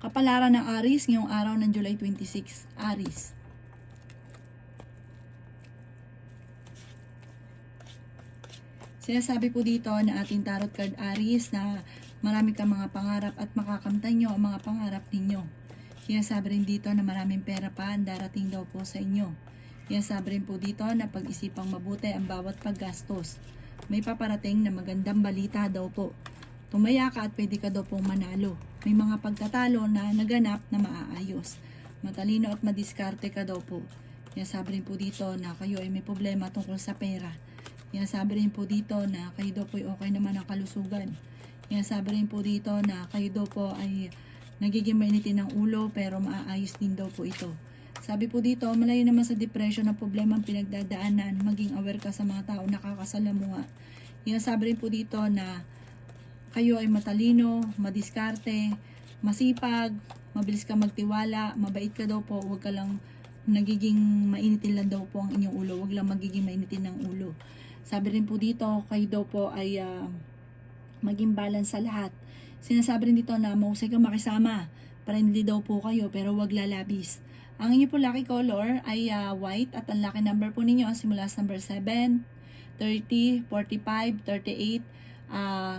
Kapalaran ng Aries ngayong araw ng July 26. Aries. Sinasabi po dito na ating tarot card Aries na marami kang mga pangarap at makakamtan nyo ang mga pangarap ninyo. Sinasabi rin dito na maraming pera pa ang darating daw po sa inyo. Sinasabi rin po dito na pag-isipang mabuti ang bawat paggastos. May paparating na magandang balita daw po. Tumaya ka at pwede ka daw pong manalo. May mga pagtatalo na naganap na maaayos. Matalino at madiskarte ka daw po. Sinasabi rin po dito na kayo ay may problema tungkol sa pera. Sinasabi rin po dito na kayo daw po ay okay naman ang kalusugan. Sinasabi rin po dito na kayo daw po ay nagiging mainitin ng ulo pero maaayos din daw po ito. Sabi po dito, malayo naman sa depression na problema ang pinagdadaanan, maging aware ka sa mga tao nakakasalamuha. Sinasabi rin po dito na kayo ay matalino, madiskarte, masipag, mabilis ka magtiwala, mabait ka daw po, huwag ka lang nagiging mainitin lang daw po ang inyong ulo, huwag lang magiging mainitin ng ulo. Sabi rin po dito, kayo daw po ay maging balance sa lahat. Sinasabi rin dito na mahusay kang makisama, friendly daw po kayo pero huwag lalabis. Ang inyo po lucky color ay white at ang lucky number po ninyo simula sa number 7, 30, 45, 38,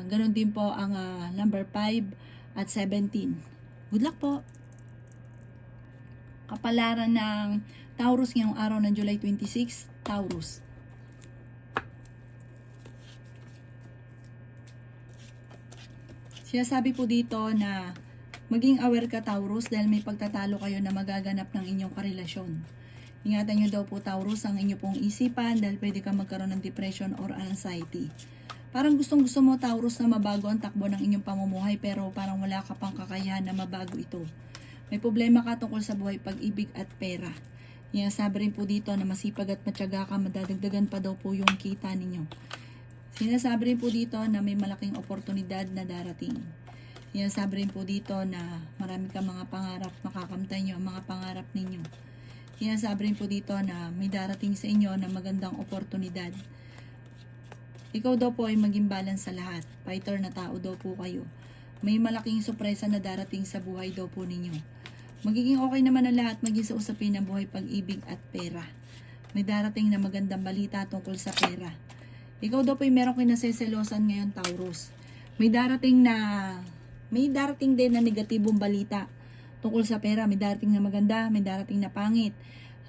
ganun din po ang number 5 at 17. Good luck po! Kapalaran ng Taurus ngayong araw ng July 26, Taurus. Sinasabi po dito na maging aware ka Taurus dahil may pagtatalo kayo na magaganap ng inyong karelasyon. Ingatan nyo daw po Taurus ang inyong pong isipan dahil pwede ka magkaroon ng depression or anxiety. Parang gustong gusto mo Taurus na mabago ang takbo ng inyong pamumuhay pero parang wala ka pang kakayahan na mabago ito. May problema ka tungkol sa buhay, pag-ibig at pera. Sabi rin po dito na masipag at matyaga ka, madadagdagan pa daw po yung kita ninyo. Sinasabi rin po dito na may malaking oportunidad na darating. Sinasabi rin po dito na marami kang mga pangarap, makakamtan nyo ang mga pangarap ninyo. Sinasabi rin po dito na may darating sa inyo na magandang oportunidad. Ikaw daw po ay maging balance sa lahat. Fighter na tao daw po kayo. May malaking sorpresa na darating sa buhay daw po ninyo. Magiging okay naman ang lahat maging sa usapin ng buhay, pag-ibig at pera. May darating na magandang balita tungkol sa pera. Ikaw daw po ay meron kinaseselosan ngayon Taurus. May darating din na negatibong balita tungkol sa pera. May darating na maganda, may darating na pangit.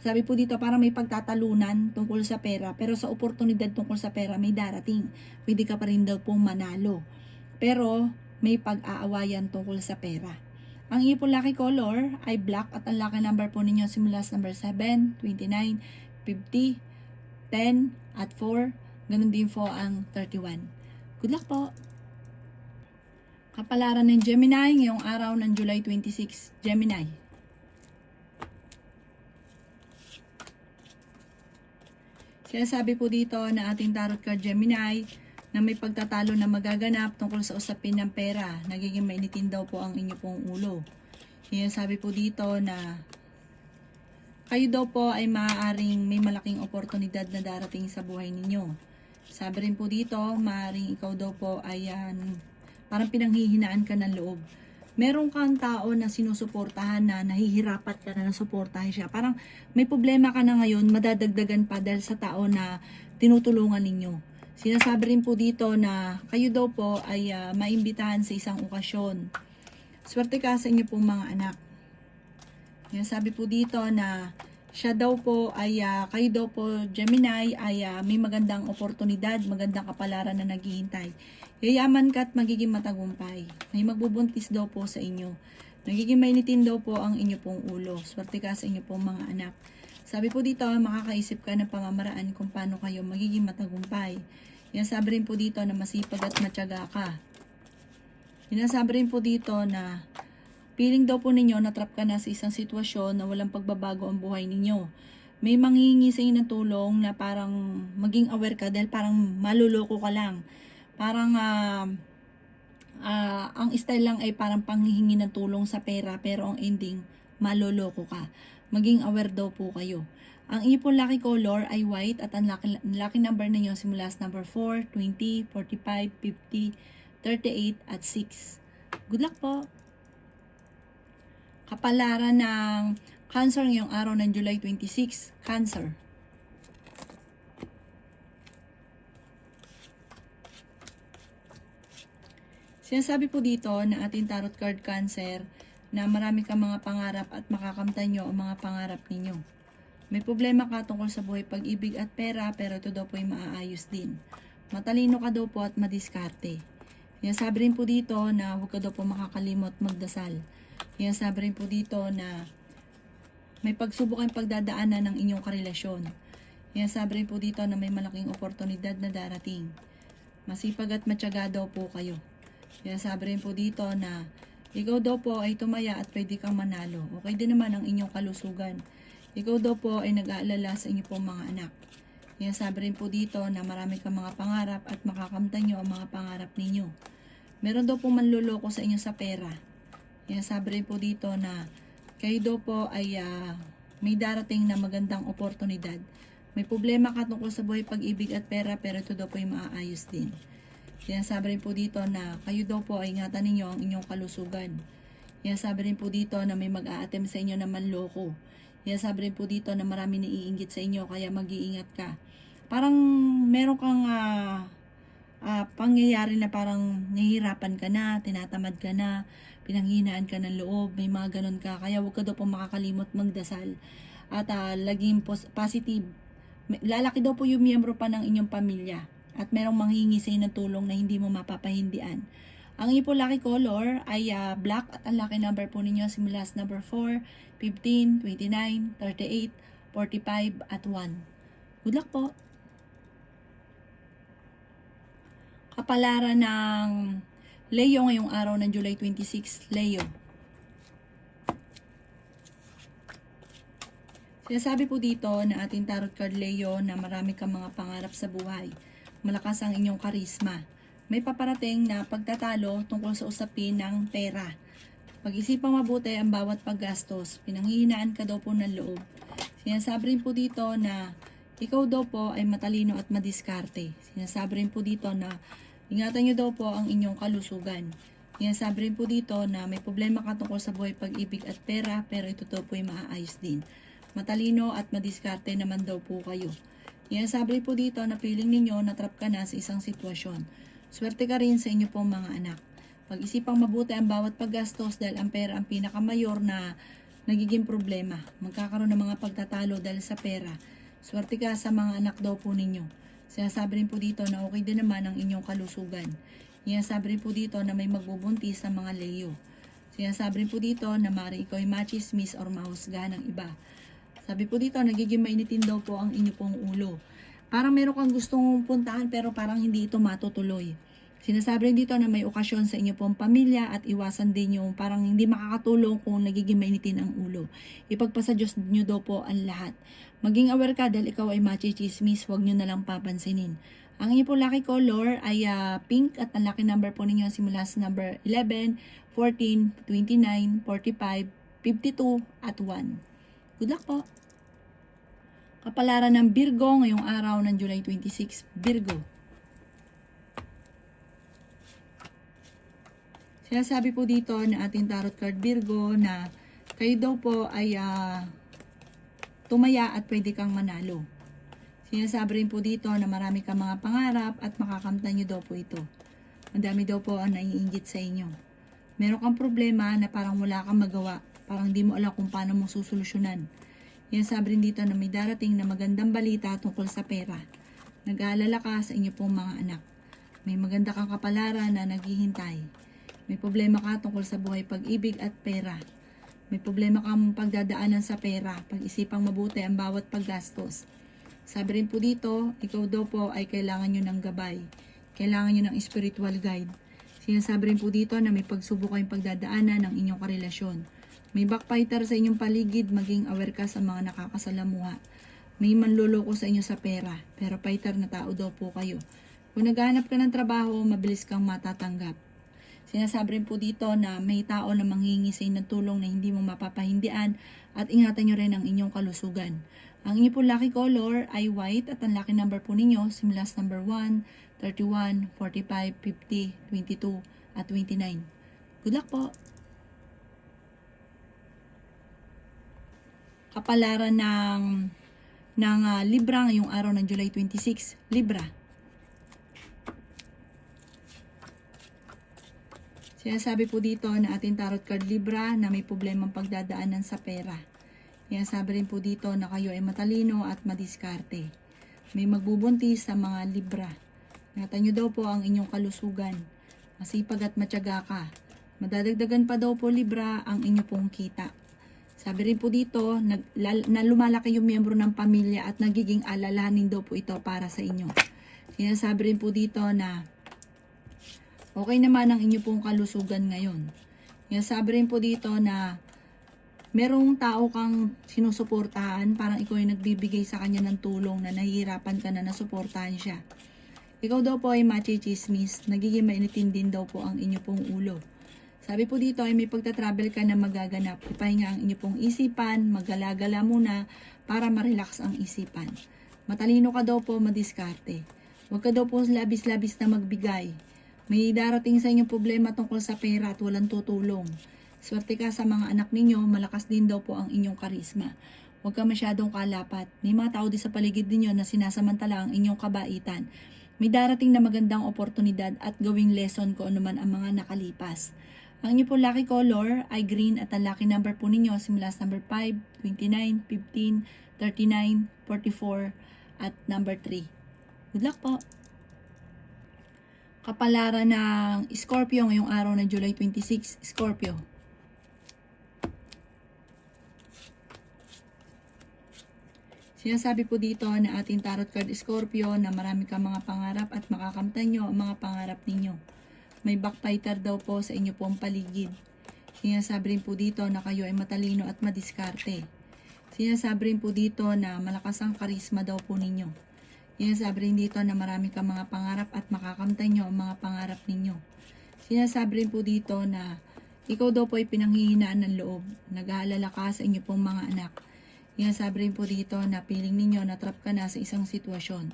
Sabi po dito parang may pagtatalunan tungkol sa pera pero sa oportunidad tungkol sa pera may darating. Pwede ka pa rin daw pong manalo. Pero may pag-aawayan tungkol sa pera. Ang iyong lucky color ay black at ang lucky number po ninyo simula sa number 7, 29, 50, 10 at 4. Ganun din po ang 31. Good luck po! Kapalaran ng Gemini ngayong araw ng July 26. Gemini. Sinasabi po dito na ating tarot card Gemini na may pagtatalo na magaganap tungkol sa usapin ng pera. Nagiging mainitin daw po ang inyo pong ulo. Sinasabi po dito na kayo daw po ay maaaring may malaking oportunidad na darating sa buhay ninyo. Sabi rin po dito, maaaring ikaw daw po ay parang pinanghihinaan ka ng loob. Meron kang tao na sinusuportahan na nahihirapat ka na nasuportahan siya. Parang may problema ka na ngayon, madadagdagan pa dahil sa tao na tinutulungan ninyo. Sinasabi rin po dito na kayo daw po ay maimbitahan sa isang okasyon. Swerte ka sa inyo pong mga anak. Sinasabi po dito na siya daw po ay, kayo daw po Gemini ay may magandang oportunidad, magandang kapalaran na naghihintay. Yayaman ka at magiging matagumpay. May magbubuntis daw po sa inyo. Nagiging mainitin daw po ang inyo pong ulo. Swerte ka sa inyo pong mga anak. Sabi po dito, makakaisip ka ng pamamaraan kung paano kayo magiging matagumpay. Sabi rin po dito na masipag at matyaga ka. Sinasabi rin po dito na feeling daw po ninyo natrap ka na sa isang sitwasyon na walang pagbabago ang buhay ninyo. May manghihingi sa inyo ng tulong na parang maging aware ka dahil parang maluloko ka lang. Parang ang style lang ay parang panghihingi ng tulong sa pera pero ang ending maluloko ka. Maging aware daw po kayo. Ang inyo pong lucky color ay white at ang lucky number ninyo simula sa number 4, 20, 45, 50, 38 at 6. Good luck po! Kapalaran ng Cancer ngayong araw ng July 26, Cancer. Sinasabi po dito na ating tarot card Cancer na marami kang mga pangarap at makakamtan nyo ang mga pangarap ninyo. May problema ka tungkol sa buhay, pag-ibig at pera, pero ito daw po ay maaayos din. Matalino ka daw po at madiskarte. Sinasabi rin po dito na huwag ka daw po makakalimot magdasal. Sinasabi rin po dito na may pagsubok kayong pagdadaanan ng inyong karelasyon. Sinasabi rin po dito na may malaking oportunidad na darating. Masipag at matyaga daw po kayo. Sinasabi rin po dito na ikaw daw po ay tumaya at pwede kang manalo. Okay din naman ang inyong kalusugan. Ikaw daw po ay nag-aalala sa inyong pong mga anak. Sinasabi rin po dito na marami kang mga pangarap at makakamtan nyo ang mga pangarap ninyo. Meron daw po manluloko sa inyo sa pera. Sinasabi rin po dito na kayo daw po ay may darating na magandang oportunidad. May problema ka tungkol sa buhay, pag-ibig at pera, pero ito daw po ay maaayos din. Sinasabi rin po dito na kayo daw po ay ingatan ninyo ang inyong kalusugan. Sinasabi rin po dito na may mag-a-attempt sa inyo na manloko. Sinasabi rin po dito na marami naiinggit sa inyo, kaya mag-iingat ka. Parang meron kang pangyayari na parang nahihirapan ka na, tinatamad ka na, pinanghinaan ka ng loob, may mga ganun ka. Kaya huwag ka daw po makakalimot magdasal at laging positive. Lalaki daw po yung miyembro pa ng inyong pamilya at merong manghingi sa inyo ng tulong na hindi mo mapapahindian. Ang inyong po lucky color ay black at ang lucky number po ninyo simula sa number 4, 15, 29, 38, 45 at 1. Good luck po! Kapalaran ng Leo ngayong araw ng July 26, Leo. Sinasabi po dito na ating tarot card Leo na marami kang mga pangarap sa buhay. Malakas ang inyong karisma. May paparating na pagtatalo tungkol sa usapin ng pera. Pag-isipang mabuti ang bawat paggastos. Pinanghihinaan ka daw po ng loob. Sinasabi rin po dito na ikaw daw po ay matalino at madiskarte. Sinasabi rin po dito na ingatan nyo daw po ang inyong kalusugan. Sinasabi rin po dito na may problema ka tungkol sa buhay, pag-ibig at pera, pero ito daw po ay maaayos din. Matalino at madiskarte naman daw po kayo. Sinasabi rin po dito na feeling ninyo na trap ka na sa isang sitwasyon. Swerte ka rin sa inyo pong mga anak. Pag-isipang mabuti ang bawat paggastos dahil ang pera ang pinakamayor na nagiging problema. Magkakaroon ng mga pagtatalo dahil sa pera. Swerte ka sa mga anak daw po ninyo. Sinasabi rin po dito na okay din naman ang inyong kalusugan. Sinasabi rin po dito na may magbubuntis sa mga Leo. Sinasabi rin po dito na maaari ikaw ay machismis or mahusgahan ng iba. Sabi po dito, nagiging mainitin daw po ang inyo pong ulo. Parang meron kang gustong puntahan pero parang hindi ito matutuloy. Sinasabi rin dito na may okasyon sa inyo pong pamilya at iwasan din yung parang hindi makakatulong kung nagiging mainitin ang ulo. Ipagpasa Diyos nyo daw po ang lahat. Maging aware ka dahil ikaw ay machismis, huwag nyo na lang papansinin. Ang inyo po lucky color ay pink at ang lucky number po ninyo simula sa number 11, 14, 29, 45, 52 at 1. Good luck po! Kapalaran ng Virgo ngayong araw ng July 26, Virgo. Sinasabi po dito na ating tarot card Virgo na kayo daw po ay tumaya at pwede kang manalo. Sinasabi rin po dito na marami kang mga pangarap at makakamtan nyo daw po ito. Ang dami daw po ang naiinggit sa inyo. Meron kang problema na parang wala kang magawa. Parang hindi mo alam kung paano mo susolusyonan. Sinasabi rin dito na may darating na magandang balita tungkol sa pera. Nag-aalala ka sa inyo pong mga anak. May maganda kang kapalaran na naghihintay. May problema ka tungkol sa buhay, pag-ibig at pera. May problema kang pagdadaanan sa pera. Pag-isipang mabuti ang bawat paggastos. Sabi rin po dito, ikaw daw po ay kailangan nyo ng gabay. Kailangan nyo ng spiritual guide. Sinasabi rin po dito na may pagsubok kayong pagdadaanan ng inyong karelasyon. May backfighter sa inyong paligid, maging aware ka sa mga nakakasalamuha. May manloloko sa inyo sa pera, pero fighter na tao daw po kayo. Kung naghahanap ka ng trabaho, mabilis kang matatanggap. Sinasabi rin po dito na may tao na manghingi sa inyo ng tulong na hindi mo mapapahindian at ingatan nyo rin ang inyong kalusugan. Ang inyo po lucky color ay white at ang lucky number po ninyo simula sa number 1, 31, 45, 50, 22 at 29. Good luck po! Kapalaran ng Libra ngayong araw ng July 26. Libra. Sinasabi po dito na ating tarot card Libra na may problemang pagdadaanan sa pera. Sinasabi rin po dito na kayo ay matalino at madiskarte. May magbubuntis sa mga Libra. Ingatan nyo daw po ang inyong kalusugan. Masipag at matyaga ka. Madadagdagan pa daw po Libra ang inyo pong kita. Sabi rin po dito na lumalaki yung miyembro ng pamilya at nagiging alalahanin daw po ito para sa inyo. Sinasabi rin po dito na okay naman ang inyo pong kalusugan ngayon. Sinasabi rin po dito na merong tao kang sinusuportahan, parang ikaw ay nagbibigay sa kanya ng tulong na nahihirapan ka na nasuportahan siya. Ikaw daw po ay machichismis, nagiging mainitin din daw po ang inyo pong ulo. Sabi po dito ay may pagta-travel ka na magaganap. Ipahinga ang inyo pong isipan, maggalagala muna para ma-relax ang isipan. Matalino ka daw po, madiskarte. Huwag ka daw po labis-labis na magbigay. May darating sa inyong problema tungkol sa pera at walang tutulong. Swerte ka sa mga anak ninyo, malakas din daw po ang inyong karisma. Huwag ka masyadong kalapat. May mga tao din sa paligid ninyo na sinasamantala ang inyong kabaitan. May darating na magandang oportunidad at gawing lesson ko anuman ang mga nakalipas. Ang inyo po lucky color ay green at ang lucky number po ninyo simula sa number 5, 29, 15, 39, 44 at number 3. Good luck po! Kapalaran ng Scorpio ngayong araw ng July 26, Scorpio. Sinasabi po dito na ating tarot card Scorpio na marami kang mga pangarap at makakamtan nyo ang mga pangarap ninyo. May backfighter daw po sa inyo pong paligid. Sinasabi rin po dito na kayo ay matalino at madiskarte. Sinasabi rin po dito na malakas ang karisma daw po ninyo. Sinasabi rin dito na marami kang mga pangarap at makakamtan nyo ang mga pangarap ninyo. Sinasabi rin po dito na ikaw daw po ay pinanghihinaan ng loob. Nag-aalala ka sa inyo pong mga anak. Sinasabi rin po dito na feeling ninyo na trap ka na sa isang sitwasyon.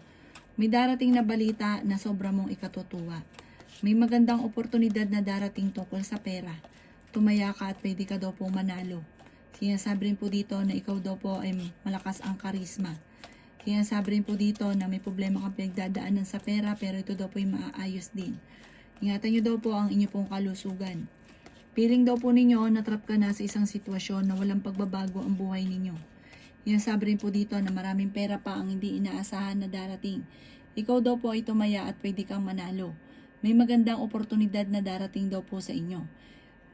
May darating na balita na sobra mong ikatutuwa. May magandang oportunidad na darating tungkol sa pera. Tumaya ka at pwede ka daw po manalo. Sinasabi rin po dito na ikaw daw po ay malakas ang karisma. Sinasabi rin po dito na may problema kang pinagdadaanan sa pera pero ito daw po ay maaayos din. Ingatan nyo daw po ang inyo pong kalusugan. Feeling daw po ninyo na trap ka na sa isang sitwasyon na walang pagbabago ang buhay ninyo. Sinasabi rin po dito na maraming pera pa ang hindi inaasahan na darating. Ikaw daw po ay tumaya at pwede kang manalo. May magandang oportunidad na darating daw po sa inyo.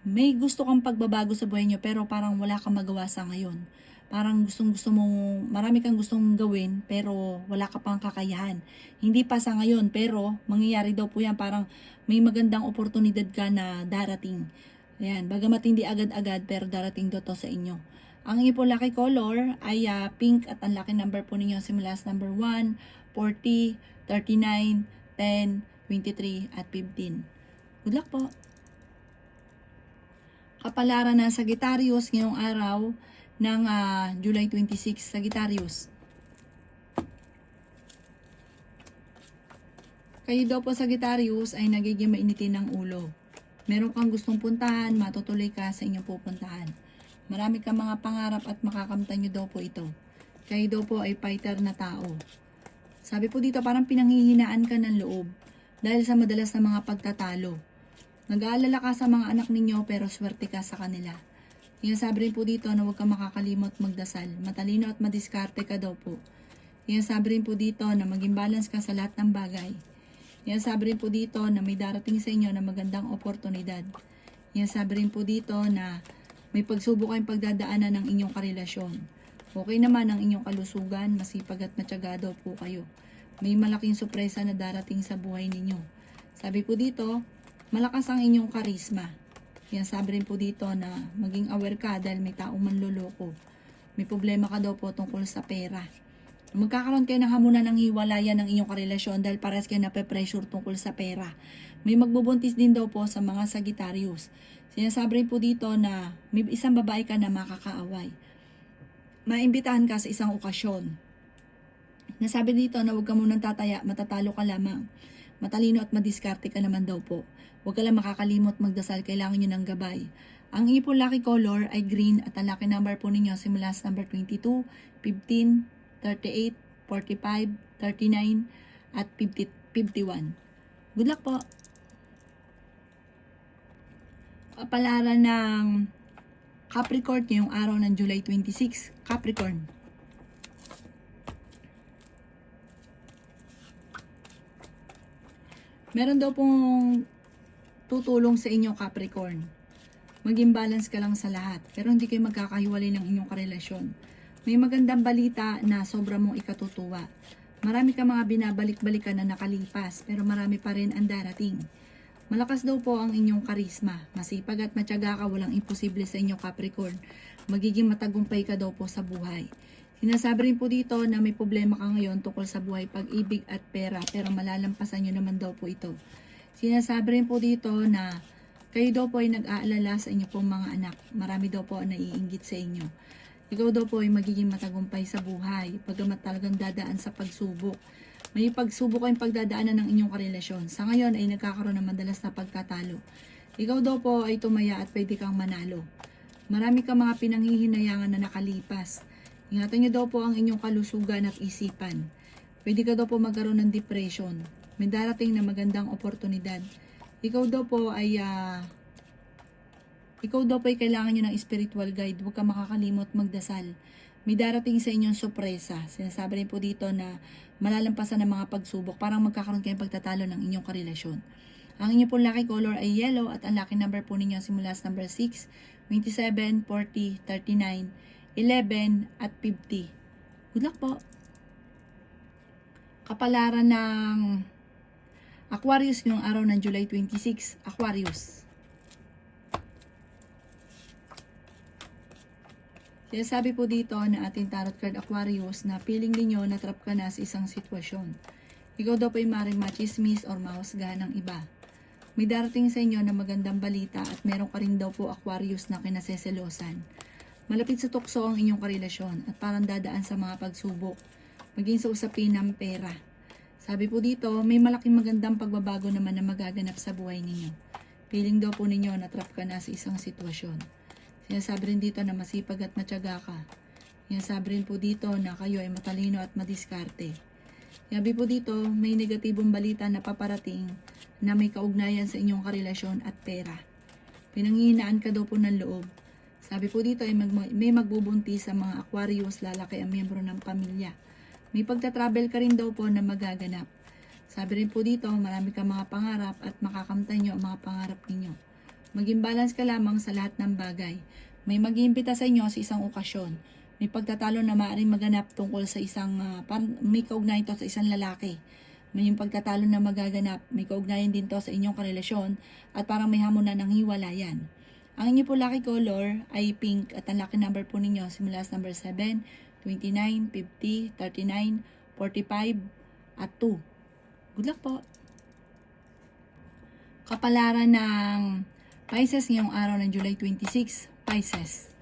May gusto kang pagbabago sa buhay nyo pero parang wala kang magawa sa ngayon. Parang gusto mong, marami kang gustong gawin pero wala ka pang kakayahan. Hindi pa sa ngayon pero mangyayari daw po yan. Parang may magandang oportunidad ka na darating. Ayan, bagamat hindi agad-agad pero darating daw to sa inyo. Ang inyo po lucky color ay pink at ang lucky number po ninyo simula sa number 1, 40, 39, 10, 23 at 15. Good luck po! Kapalaran ng Sagittarius ngayong araw ng July 26, Sagittarius. Kayo daw po Sagittarius ay nagiging mainitin ng ulo. Meron kang gustong puntahan, matutuloy ka sa inyong pupuntahan. Marami kang mga pangarap at makakamtan nyo daw po ito. Kayo daw po ay fighter na tao. Sabi po dito parang pinanghihinaan ka ng loob dahil sa madalas na mga pagtatalo. Nag-aalala ka sa mga anak ninyo pero swerte ka sa kanila. Sinasabi rin po dito na huwag kang makakalimot magdasal. Matalino at madiskarte ka daw po. Sinasabi rin po dito na maging balance ka sa lahat ng bagay. Sinasabi rin po dito na may darating sa inyo na magandang oportunidad. Sinasabi rin po dito na may pagsubok kayong pagdadaanan ng inyong karelasyon. Okay naman ang inyong kalusugan, masipag at matyaga daw po kayo. May malaking sorpresa na darating sa buhay ninyo. Sabi po dito, malakas ang inyong karisma. Sabi rin po dito na maging aware ka dahil may taong manloloko. May problema ka daw po tungkol sa pera. Magkakaroon kayo ng hamunan ng hiwalayan ng inyong karelasyon dahil parehas kayo nape-pressure tungkol sa pera. May magbubuntis din daw po sa mga Sagittarius. Sinasabi rin po dito na may isang babae ka na makakaaway. Maimbitahan ka sa isang okasyon. Nasabi dito na huwag ka munang tataya, matatalo ka lamang. Matalino at madiskarte ka naman daw po. Huwag ka lang makakalimot magdasal, kailangan nyo ng gabay. Ang inyo po lucky color ay green at ang lucky number po ninyo simula sa number 22, 15, 38, 45, 39, at 50, 51. Good luck po! Kapalaran ng Capricorn ngayong araw ng July 26. Capricorn. Meron daw pong tutulong sa inyo, Capricorn. Maging balance ka lang sa lahat, pero hindi kayo magkakahiwalay ng inyong karelasyon. May magandang balita na sobra mong ikatutuwa. Marami ka mga binabalik-balikan na nakalipas, pero marami pa rin ang darating. Malakas daw po ang inyong karisma. Masipag at matyaga ka, walang imposible sa inyo, Capricorn. Magiging matagumpay ka daw po sa buhay. Sinasabi rin po dito na may problema ka ngayon tungkol sa buhay, pag-ibig at pera, pero malalampasan nyo naman daw po ito. Sinasabi rin po dito na kayo daw po ay nag-aalala sa inyo pong mga anak. Marami daw po ang naiinggit sa inyo. Ikaw daw po ay magiging matagumpay sa buhay, pagamat talagang dadaan sa pagsubok. May pagsubok kayong pagdadaanan ng inyong karelasyon. Sa ngayon ay nagkakaroon ng madalas na pagkatalo. Ikaw daw po ay tumaya at pwede kang manalo. Marami kang mga pinanghihinayangan na nakalipas. Ingatan niyo daw po ang inyong kalusugan at isipan. Pwede ka daw po magkaroon ng depression. May darating na magandang oportunidad. Ikaw daw po ay kailangan nyo ng spiritual guide. Huwag ka makakalimot magdasal. May darating sa inyong sorpresa. Sinasabi rin po dito na malalampasan ng mga pagsubok. Parang magkakaroon kayong pagtatalo ng inyong karelasyon. Ang inyong po lucky color ay yellow at ang lucky number po ninyo simula sa number 6, 27, 40, 39, 11, at 50. Good luck po! Kapalaran ng Aquarius ngayong araw ng July 26. Aquarius. Sinasabi po dito na ating tarot card Aquarius na feeling ninyo na trap ka na sa isang sitwasyon. Ikaw daw po ay maaaring machismis or mahusgahan ng iba. May darating sa inyo na magandang balita at meron ka rin daw po Aquarius na kinaseselosan. Malapit sa tukso ang inyong karelasyon at parang dadaan sa mga pagsubok, maging sa usapin ng pera. Sabi po dito, may malaking magandang pagbabago naman na magaganap sa buhay ninyo. Feeling daw po ninyo na trap ka na sa isang sitwasyon. Sinasabi rin dito na masipag at matyaga ka. Sinasabi rin po dito na kayo ay matalino at madiskarte. Sabi po dito, may negatibong balita na paparating na may kaugnayan sa inyong karelasyon at pera. Pinanghihinaan ka daw po ng loob. Sabi po dito ay may magbubuntis sa mga Aquarius, lalaki ang miyembro ng pamilya. May pagta-travel ka rin daw po na magaganap. Sabi rin po dito, marami kang mga pangarap at makakamtan nyo ang mga pangarap ninyo. Maging balance ka lamang sa lahat ng bagay. May mag-iimbita sa inyo sa isang okasyon. May pagtatalo na maaaring maganap tungkol sa isang, may kaugnayan to sa isang lalaki. May yung pagtatalo na magaganap, may kaugnayan din to sa inyong karelasyon at parang may hamunan ng hiwalayan. Ang inyo po lucky color ay pink at ang lucky number po ninyo simula sa number 7, 29, 50, 39, 45, at 2. Good luck po! Kapalaran ng Pisces ngayong araw ng July 26. Pisces.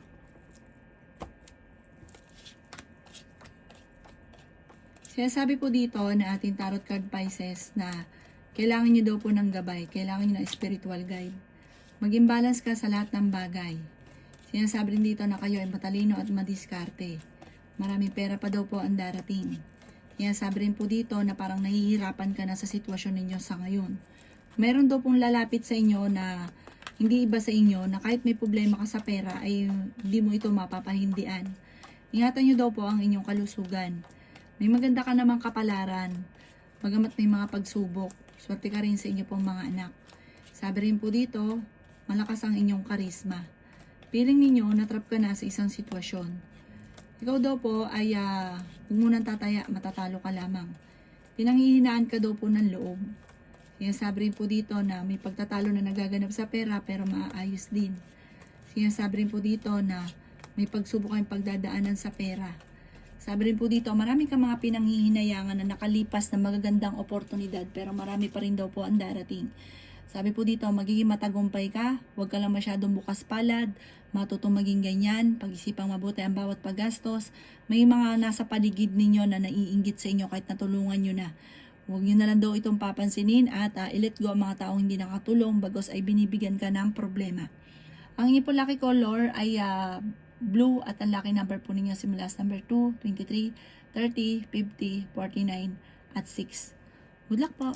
Sinasabi po dito na ating tarot card Pisces na kailangan nyo daw po ng gabay, kailangan nyo ng spiritual guide. Maging balance ka sa lahat ng bagay. Sinasabi rin dito na kayo ay matalino at madiskarte. Maraming pera pa daw po ang darating. Sinasabi rin po dito na parang nahihirapan ka na sa sitwasyon ninyo sa ngayon. Meron daw pong lalapit sa inyo na hindi iba sa inyo na kahit may problema ka sa pera ay hindi mo ito mapapahindian. Ingatan nyo daw po ang inyong kalusugan. May maganda ka namang kapalaran. Bagamat may mga pagsubok, swerte ka rin sa inyo pong mga anak. Sabi rin po dito, malakas ang inyong karisma. Feeling ninyo natrap ka na sa isang sitwasyon. Ikaw daw po ay huwag mo nang tataya, matatalo ka lamang. Pinanghihinaan ka daw po ng loob. Sinasabi rin po dito na may pagtatalo na nagaganap sa pera pero maaayos din. Sinasabi rin po dito na may pagsubok kayong pagdadaanan sa pera. Sabi rin po dito, marami kang mga pinanghihinayangan na nakalipas na magagandang oportunidad pero marami pa rin daw po ang darating. Sabi po dito, magiging matagumpay ka, huwag ka lang masyadong bukas palad, matutong maging ganyan, pag-isipang mabuti ang bawat paggastos. May mga nasa paligid ninyo na naiinggit sa inyo kahit natulungan nyo na. Huwag nyo na lang daw itong papansinin at i-let go ang mga taong hindi nakatulong bagos ay binibigyan ka ng problema. Ang inyo po lucky color ay blue at ang lucky number po ninyo simula sa number 2, 23, 30, 50, 49, at 6. Good luck po!